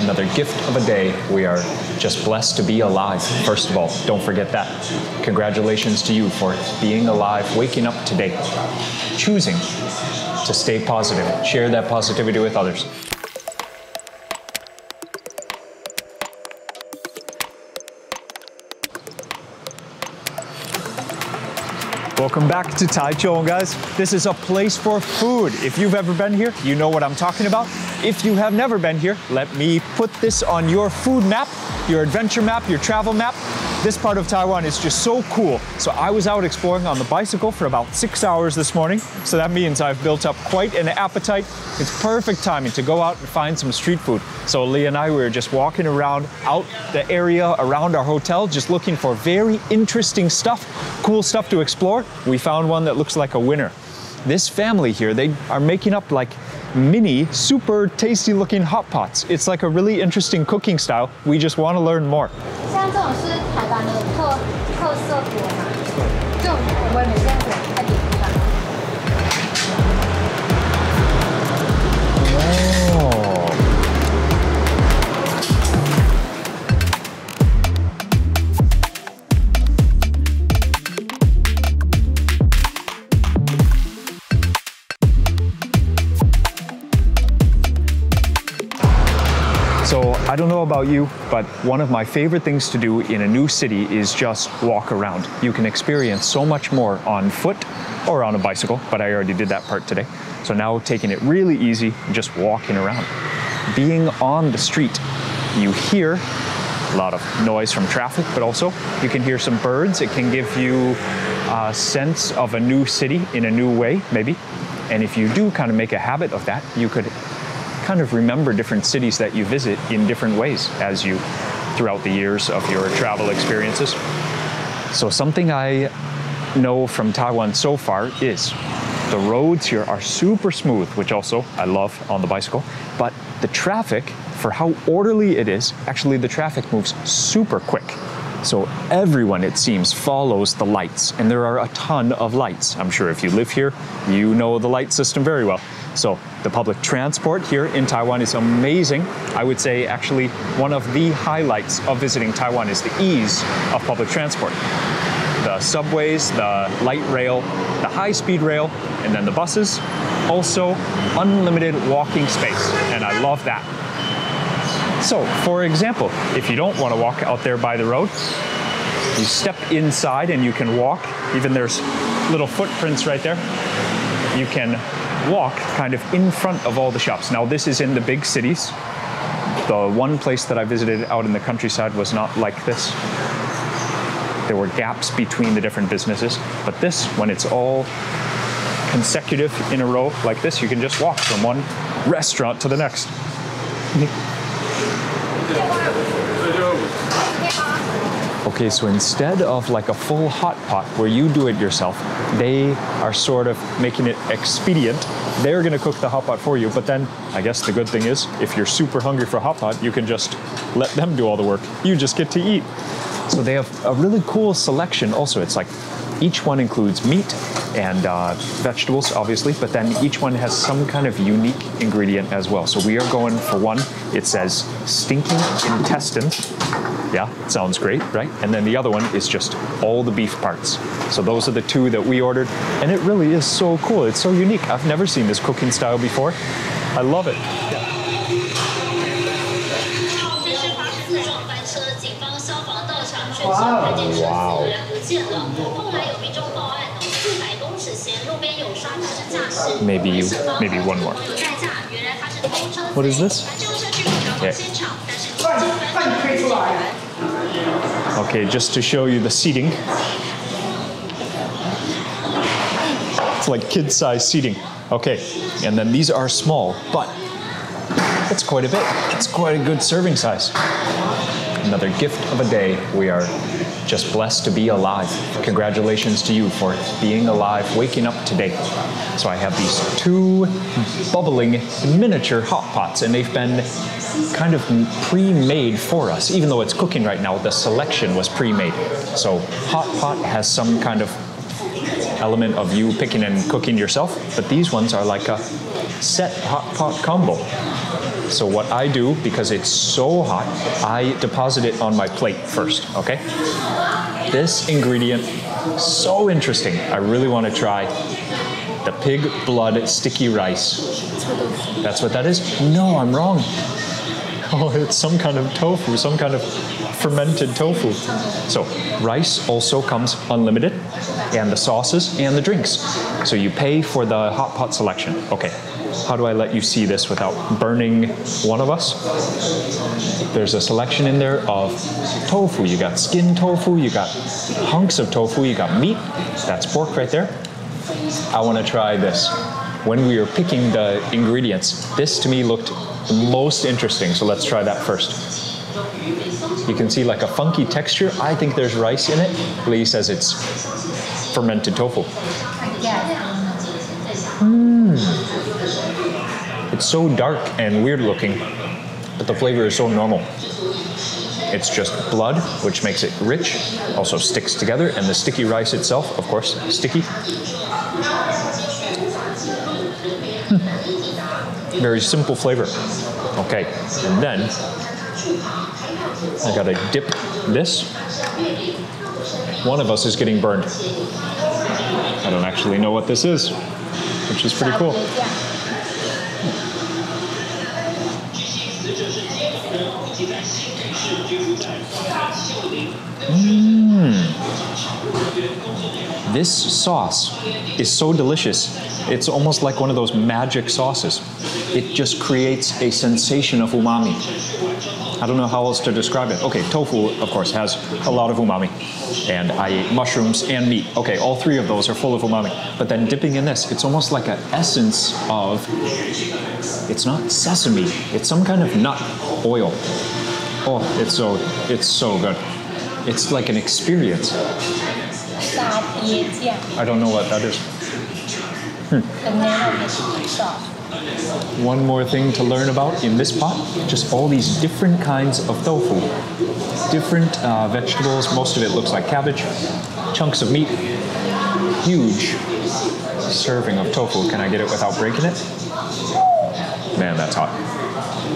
Another gift of a day. We are just blessed to be alive. First of all, don't forget that. Congratulations to you for being alive, waking up today, choosing to stay positive. Share that positivity with others. Welcome back to TaiChung, guys. This is a place for food. If you've ever been here, you know what I'm talking about. If you have never been here, let me put this on your food map, your adventure map, your travel map. This part of Taiwan is just so cool. So I was out exploring on the bicycle for about 6 hours this morning. So that means I've built up quite an appetite. It's perfect timing to go out and find some street food. So Lee and I were just walking around out the area around our hotel, just looking for very interesting stuff, cool stuff to explore. We found one that looks like a winner. This family here, they are making up like mini, super tasty looking hot pots. It's like a really interesting cooking style. We just want to learn more. 像这种是台湾的特色锅嘛，就我们每天可能在点一下。So I don't know about you, but one of my favorite things to do in a new city is just walk around. You can experience so much more on foot or on a bicycle, but I already did that part today. So now taking it really easy, just walking around. Being on the street, you hear a lot of noise from traffic, but also you can hear some birds. It can give you a sense of a new city in a new way, maybe. And if you do kind of make a habit of that, you could kind of remember different cities that you visit in different ways as you throughout the years of your travel experiences. So something I know from Taiwan so far is the roads here are super smooth, which also I love on the bicycle, but the traffic, for how orderly it is, actually the traffic moves super quick. So everyone, it seems, follows the lights, and there are a ton of lights. I'm sure if you live here, you know the light system very well. So the public transport here in Taiwan is amazing. I would say actually one of the highlights of visiting Taiwan is the ease of public transport. The subways, the light rail, the high-speed rail, and then the buses. Also unlimited walking space, and I love that. So, for example, if you don't want to walk out there by the road, you step inside and you can walk. Even there's little footprints right there. You can walk kind of in front of all the shops. Now, this is in the big cities. The one place that I visited out in the countryside was not like this. There were gaps between the different businesses. But this, when it's all consecutive in a row like this, you can just walk from one restaurant to the next. Okay, so instead of like a full hot pot where you do it yourself, they are sort of making it expedient. They're gonna cook the hot pot for you, but then I guess the good thing is if you're super hungry for hot pot, you can just let them do all the work. You just get to eat. So they have a really cool selection also. It's like each one includes meat and vegetables, obviously, but then each one has some kind of unique ingredient as well. So we are going for one. It says Stinky Intestines. Yeah, sounds great, right? And then the other one is just all the beef parts. So those are the two that we ordered, and it really is so cool. It's so unique. I've never seen this cooking style before. I love it. Yeah. Wow. Maybe one more. What is this? Yeah. Okay, just to show you the seating. It's like kid-size seating. Okay, and then these are small, but it's quite a bit. It's quite a good serving size. Another gift of a day. We are just blessed to be alive. Congratulations to you for being alive, waking up today. So I have these two bubbling miniature hot pots, and they've been kind of pre-made for us. Even though it's cooking right now, the selection was pre-made. So hot pot has some kind of element of you picking and cooking yourself, but these ones are like a set hot pot combo. So what I do, because it's so hot, I deposit it on my plate first, okay? This ingredient, so interesting. I really want to try the pig blood sticky rice. That's what that is? No, I'm wrong. Oh, it's some kind of tofu, some kind of fermented tofu. So rice also comes unlimited, and the sauces and the drinks. So you pay for the hot pot selection. Okay, how do I let you see this without burning one of us? There's a selection in there of tofu. You got skin tofu, you got hunks of tofu, you got meat. That's pork right there. I want to try this. When we were picking the ingredients, this to me looked the most interesting, so let's try that first. You can see like a funky texture. I think there's rice in it. Lee says it's fermented tofu. It's so dark and weird looking, but the flavor is so normal. It's just blood, which makes it rich, also sticks together, and the sticky rice itself, of course, sticky. Very simple flavor. Okay, and then I gotta dip this. One of us is getting burned. I don't actually know what this is, which is pretty cool. This sauce is so delicious. It's almost like one of those magic sauces. It just creates a sensation of umami. I don't know how else to describe it. Okay, tofu, of course, has a lot of umami. And I ate mushrooms and meat. Okay, all three of those are full of umami. But then dipping in this, it's almost like an essence of, it's not sesame, it's some kind of nut oil. Oh, it's so good. It's like an experience. I don't know what that is. One more thing to learn about in this pot, just all these different kinds of tofu. Different vegetables, most of it looks like cabbage, chunks of meat, huge serving of tofu. Can I get it without breaking it? Man, that's hot.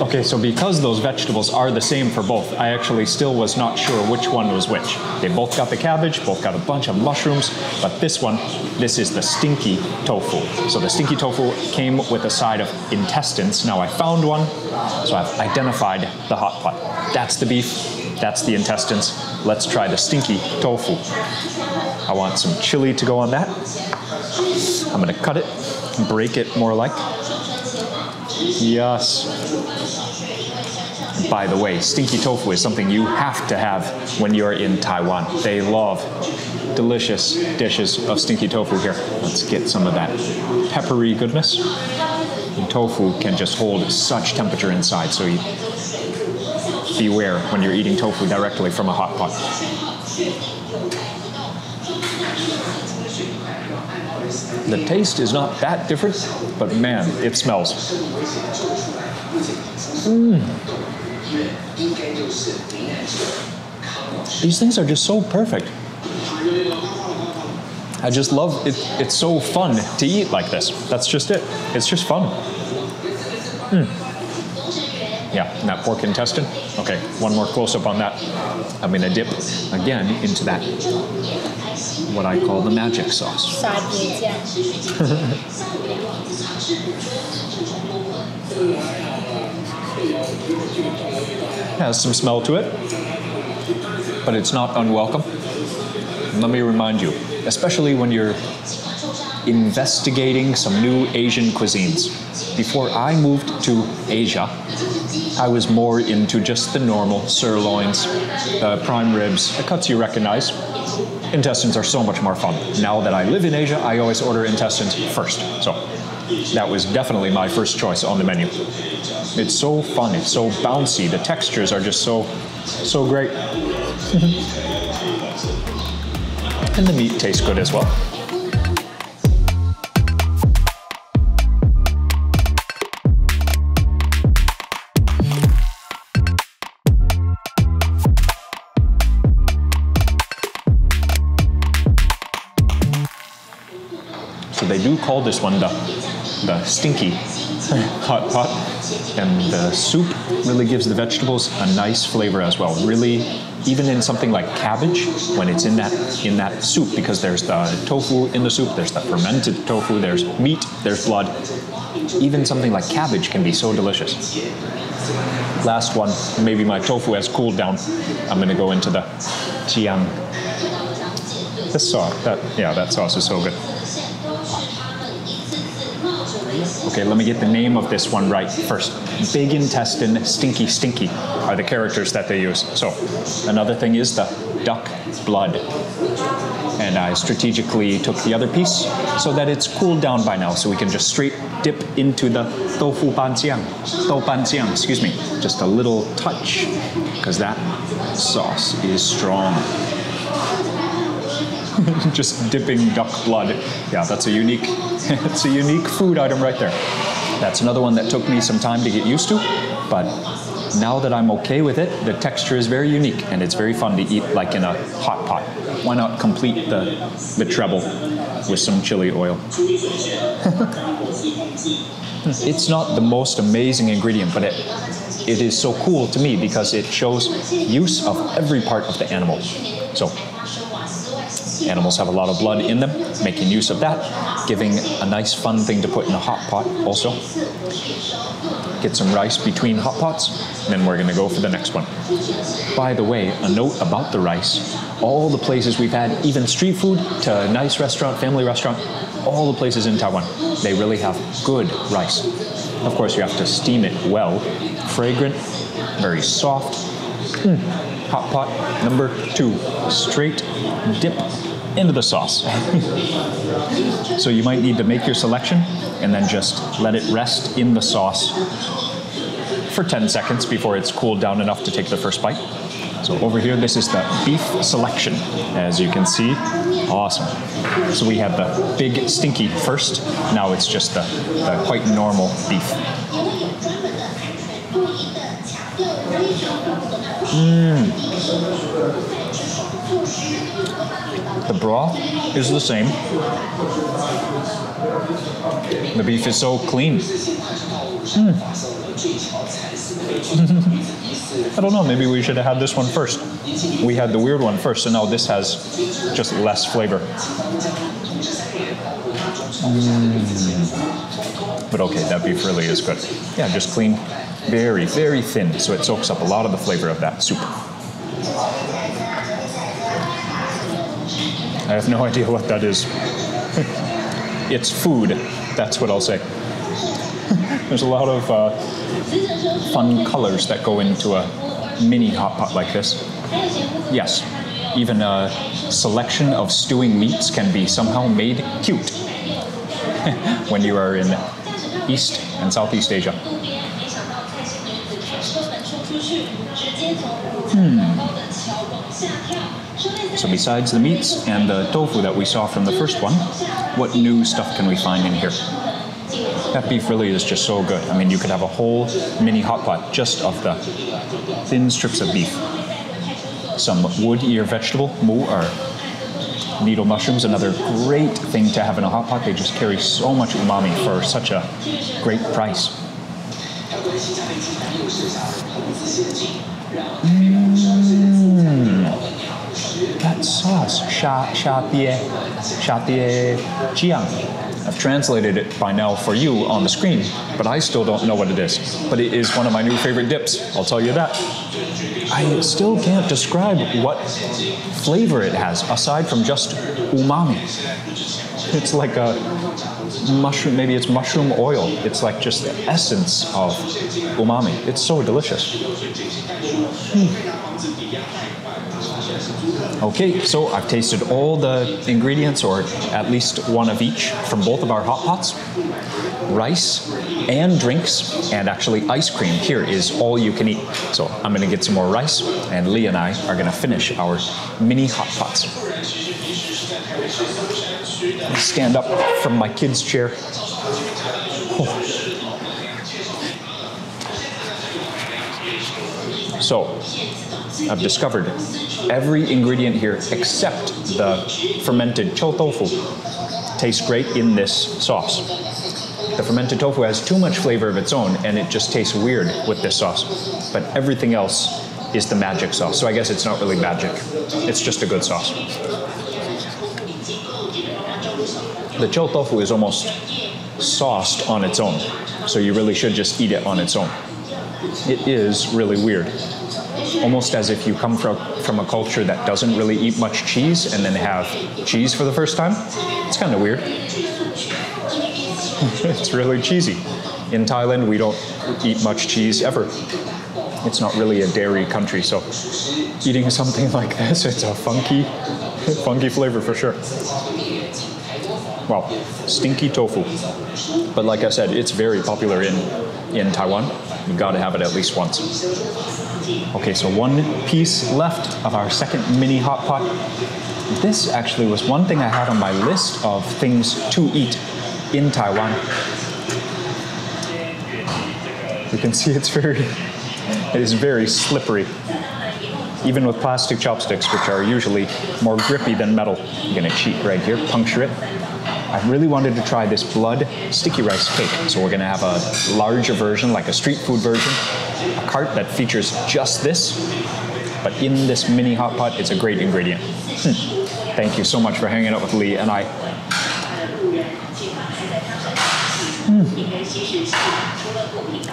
Okay, so because those vegetables are the same for both, I actually still was not sure which one was which. They both got the cabbage, both got a bunch of mushrooms, but this one, this is the stinky tofu. So the stinky tofu came with a side of intestines. Now I found one, so I've identified the hot pot. That's the beef, that's the intestines. Let's try the stinky tofu. I want some chili to go on that. I'm gonna cut it, break it more like. Yes. By the way, stinky tofu is something you have to have when you're in Taiwan. They love delicious dishes of stinky tofu here. Let's get some of that peppery goodness. And tofu can just hold such temperature inside, so you beware when you're eating tofu directly from a hot pot. The taste is not that different, but man, it smells. These things are just so perfect. I just love it. It's so fun to eat like this. That's just it. It's just fun. Yeah, and that pork intestine. Okay, one more close-up on that. I'm gonna dip again into that, what I call the magic sauce. Has some smell to it, but it's not unwelcome. Let me remind you, especially when you're investigating some new Asian cuisines. Before I moved to Asia, I was more into just the normal sirloins, prime ribs, the cuts you recognize. Intestines are so much more fun. Now that I live in Asia, I always order intestines first. So that was definitely my first choice on the menu. It's so fun, it's so bouncy, the textures are just so great. And the meat tastes good as well. So they do call this one the the Stinky hot pot, and the soup really gives the vegetables a nice flavor as well. Really, even in something like cabbage, when it's in that soup, because there's the tofu in the soup, there's the fermented tofu, there's meat, there's blood. Even something like cabbage can be so delicious. Last one, maybe my tofu has cooled down. I'm gonna go into the jiang. This sauce, that sauce is so good. Okay, let me get the name of this one right first. Big intestine, stinky are the characters that they use. So another thing is the duck blood. And I strategically took the other piece so that it's cooled down by now, so we can just straight dip into the tofu banjiang, excuse me. Just a little touch, because that sauce is strong. Just dipping duck blood. Yeah, that's a unique, it's a unique food item right there. That's another one that took me some time to get used to, but now that I'm okay with it, the texture is very unique and it's very fun to eat like in a hot pot. Why not complete the treble with some chili oil? It's not the most amazing ingredient, but it is so cool to me because it shows use of every part of the animal. So animals have a lot of blood in them, making use of that, giving a nice fun thing to put in a hot pot also. Get some rice between hot pots, and then we're gonna go for the next one. By the way, a note about the rice, all the places we've had, even street food to a nice restaurant, family restaurant, all the places in Taiwan, they really have good rice. Of course, you have to steam it well. Fragrant, very soft. Hot pot number 2, straight dip into the sauce. So you might need to make your selection and then just let it rest in the sauce for 10 seconds before it's cooled down enough to take the first bite. So over here, this is the beef selection, as you can see. Awesome. So we have the big stinky first. Now it's just the quite normal beef. The broth is the same. The beef is so clean. I don't know, maybe we should have had this one first. We had the weird one first, so now this has just less flavor. But okay, that beef really is good. Yeah, just clean, very, very thin, so it soaks up a lot of the flavor of that soup. I have no idea what that is. It's food, that's what I'll say. There's a lot of fun colors that go into a mini hot pot like this. Yes, even a selection of stewing meats can be somehow made cute when you are in East and Southeast Asia. So besides the meats and the tofu that we saw from the first one, what new stuff can we find in here? That beef really is just so good. I mean, you could have a whole mini hot pot just of the thin strips of beef. Some wood ear vegetable, mu or needle mushrooms, another great thing to have in a hot pot. They just carry so much umami for such a great price. That sauce, sha tie jiang. I've translated it by now for you on the screen, but I still don't know what it is. But it is one of my new favorite dips, I'll tell you that. I still can't describe what flavor it has, aside from just umami. It's like a mushroom, maybe it's mushroom oil. It's like just the essence of umami. It's so delicious. Okay, so I've tasted all the ingredients, or at least one of each, from both of our hot pots. Rice and drinks, and actually ice cream here is all you can eat. So I'm gonna get some more rice, and Lee and I are gonna finish our mini hot pots. Stand up from my kid's chair. So, I've discovered every ingredient here except the fermented tofu tastes great in this sauce. The fermented tofu has too much flavor of its own, and it just tastes weird with this sauce. But everything else is the magic sauce. So I guess it's not really magic. It's just a good sauce. The chou tofu is almost sauced on its own, so you really should just eat it on its own. It is really weird. Almost as if you come from a culture that doesn't really eat much cheese and then have cheese for the first time. It's kind of weird. It's really cheesy. In Thailand, we don't eat much cheese ever. It's not really a dairy country, so eating something like this, it's a funky flavor for sure. Wow, stinky tofu. But like I said, it's very popular in Taiwan. You gotta have it at least once. Okay, so one piece left of our second mini hot pot. This actually was one thing I had on my list of things to eat in Taiwan. You can see it is very slippery. Even with plastic chopsticks, which are usually more grippy than metal. I'm gonna cheat right here, puncture it. I really wanted to try this blood sticky rice cake. So we're gonna have a larger version, like a street food version, a cart that features just this, but in this mini hot pot, it's a great ingredient. Thank you so much for hanging out with Lee and I.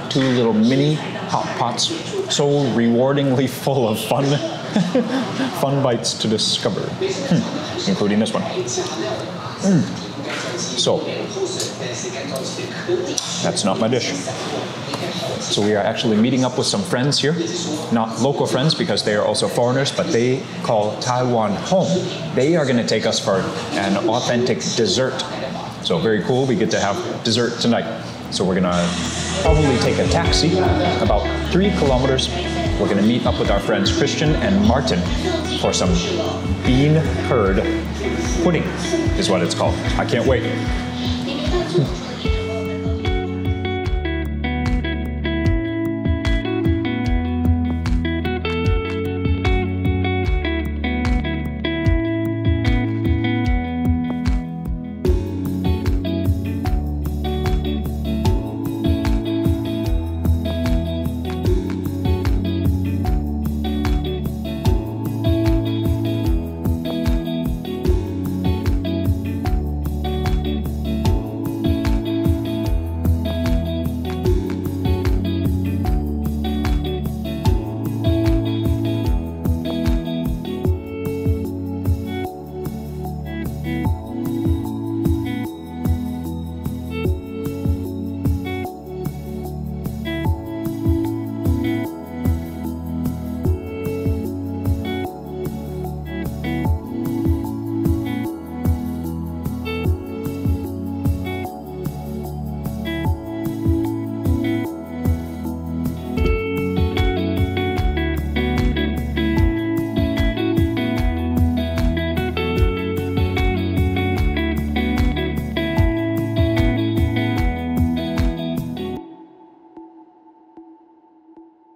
Two little mini hot pots, so rewardingly full of fun, fun bites to discover, including this one. So, that's not my dish. So we are actually meeting up with some friends here, not local friends because they are also foreigners, but they call Taiwan home. They are going to take us for an authentic dessert. So very cool, we get to have dessert tonight. So we're going to probably take a taxi about 3 kilometers. We're going to meet up with our friends Christian and Martin for some bean curd pudding is what it's called. I can't wait.